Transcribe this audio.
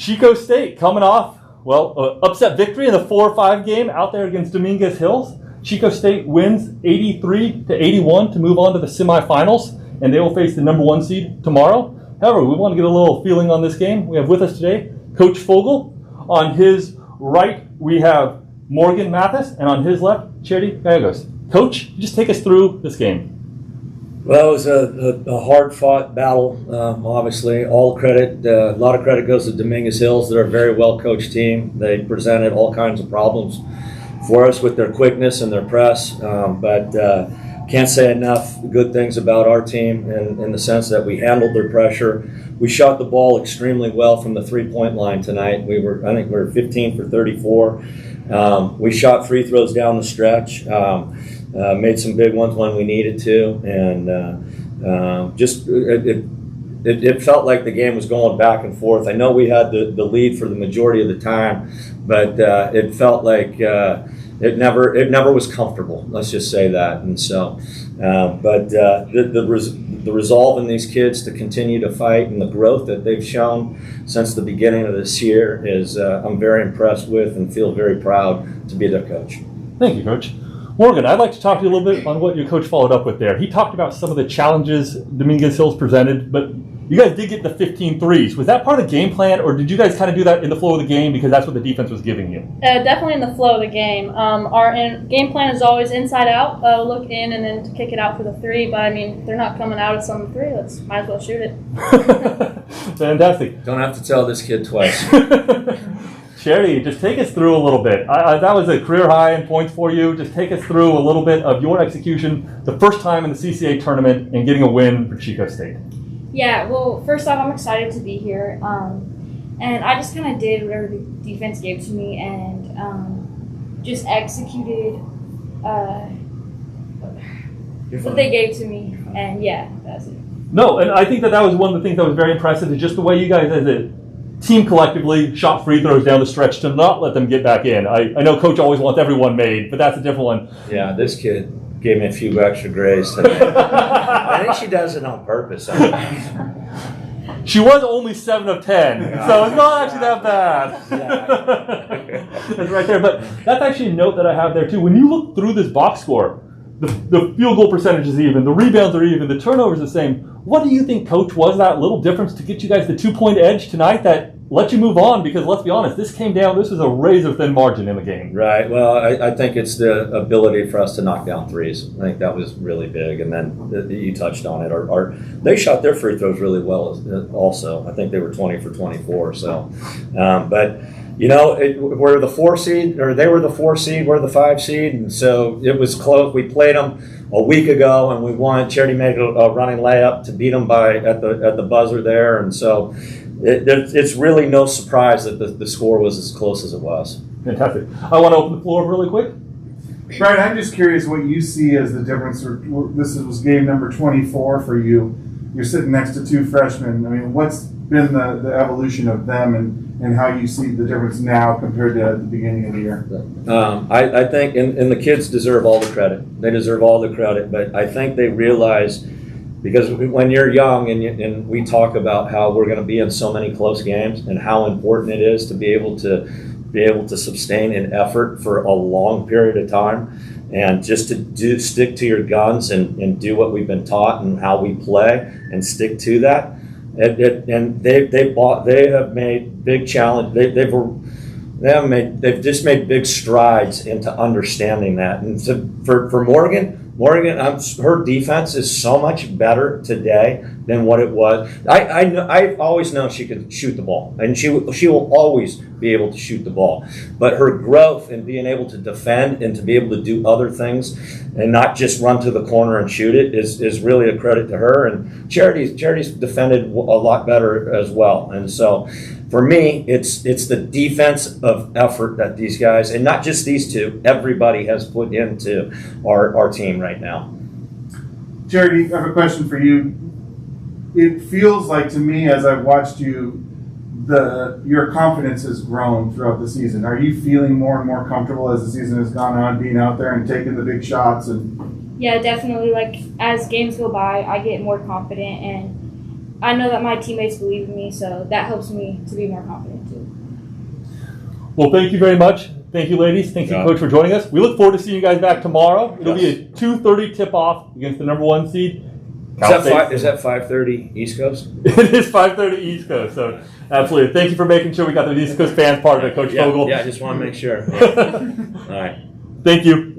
Chico State coming off, upset victory in the 4-5 game out there against Dominguez Hills. Chico State wins 83-81 to move on to the semifinals, and they will face the number 1 seed tomorrow. However, we want to get a little feeling on this game. We have with us today Coach Fogel. On his right, we have Morgan Mathis, and on his left, Charity Gallegos. Coach, just take us through this game. Well, it was a hard-fought battle, obviously. All credit, a lot of credit goes to Dominguez Hills. They're a very well-coached team. They presented all kinds of problems for us with their quickness and their press, but can't say enough good things about our team in the sense that we handled their pressure. We shot the ball extremely well from the three-point line tonight. I think we were 15 for 34. We shot free throws down the stretch. Made some big ones when we needed to, and it felt like the game was going back and forth. I know we had the lead for the majority of the time, but it felt like it never was comfortable. Let's just say that. And so, the resolve in these kids to continue to fight and the growth that they've shown since the beginning of this year is I'm very impressed with and feel very proud to be their coach. Thank you, Coach. Morgan, I'd like to talk to you a little bit on what your coach followed up with there. He talked about some of the challenges Dominguez Hills presented, but you guys did get the 15 threes. Was that part of the game plan, or did you guys kind of do that in the flow of the game because that's what the defense was giving you? Definitely in the flow of the game. Our game plan is always inside out, look in and then kick it out for the three. But, I mean, if they're not coming out, it's on the three. Might as well shoot it. Fantastic. Don't have to tell this kid twice. Charity, just take us through a little bit. That was a career high in points for you. Just take us through a little bit of your execution the first time in the CCAA tournament and getting a win for Chico State. Yeah, well, first off, I'm excited to be here. And I just kind of did whatever the defense gave to me and just executed what they gave to me. And, yeah, that's it. No, and I think that was one of the things that was very impressive is just the way you guys as a team collectively shot free throws down the stretch to not let them get back in. I know Coach always wants everyone made, but that's a different one. Yeah, this kid gave me a few extra grays today. I think she does it on purpose. She was only 7 of 10, so it's not actually that bad. That's right there. But that's actually a note that I have there too. When you look through this box score, the field goal percentage is even, the rebounds are even, the turnovers are the same. What do you think, Coach, was that little difference to get you guys the 2-point edge tonight that let you move on? Because let's be honest, this was a razor-thin margin in the game. Right. Well, I think it's the ability for us to knock down threes. I think that was really big. And then you touched on it. They shot their free throws really well also. I think they were 20 for 24. So, but you know, we're the 4 seed, or they were the 4 seed, we're the 5 seed, and so it was close. We played them a week ago, and we won. Charity made a running layup to beat them at the buzzer there, and so it's really no surprise that the score was as close as it was. Fantastic. I want to open the floor really quick. Brian, I'm just curious what you see as the difference. This was game number 24 for you. You're sitting next to 2 freshmen. I mean, what's been the evolution of them and how you see the difference now compared to the beginning of the year? I think, and the kids deserve all the credit. They deserve all the credit, but I think they realize, because when you're young and we talk about how we're going to be in so many close games and how important it is to be able to sustain an effort for a long period of time and just to stick to your guns and do what we've been taught and how we play and stick to that. And they have made big challenge. They've just made big strides into understanding that. And so for Morgan, her defense is so much better today than what it was. I've always known she could shoot the ball, and she will always be able to shoot the ball. But her growth in being able to defend and to be able to do other things and not just run to the corner and shoot it is really a credit to her. And Charity's defended a lot better as well. And so for me, it's the defense of effort that these guys, and not just these two, everybody has put into our team right now. Charity, I have a question for you. It feels like to me, as I've watched you, your confidence has grown throughout the season. Are you feeling more and more comfortable as the season has gone on, being out there and taking the big shots? Yeah, definitely. Like, as games go by, I get more confident, and I know that my teammates believe in me, so that helps me to be more confident. Well, thank you very much. Thank you, ladies. Thank you, Yeah. Coach, for joining us. We look forward to seeing you guys back tomorrow. It'll Yes. be a 2:30 tip-off against the number 1 seed. Is that 5:30 East Coast? It is 5:30 East Coast, so absolutely. Thank you for making sure we got the East Coast fans part of it, Coach Yeah, Fogel. yeah, I just want to make sure. Yeah. All right. Thank you.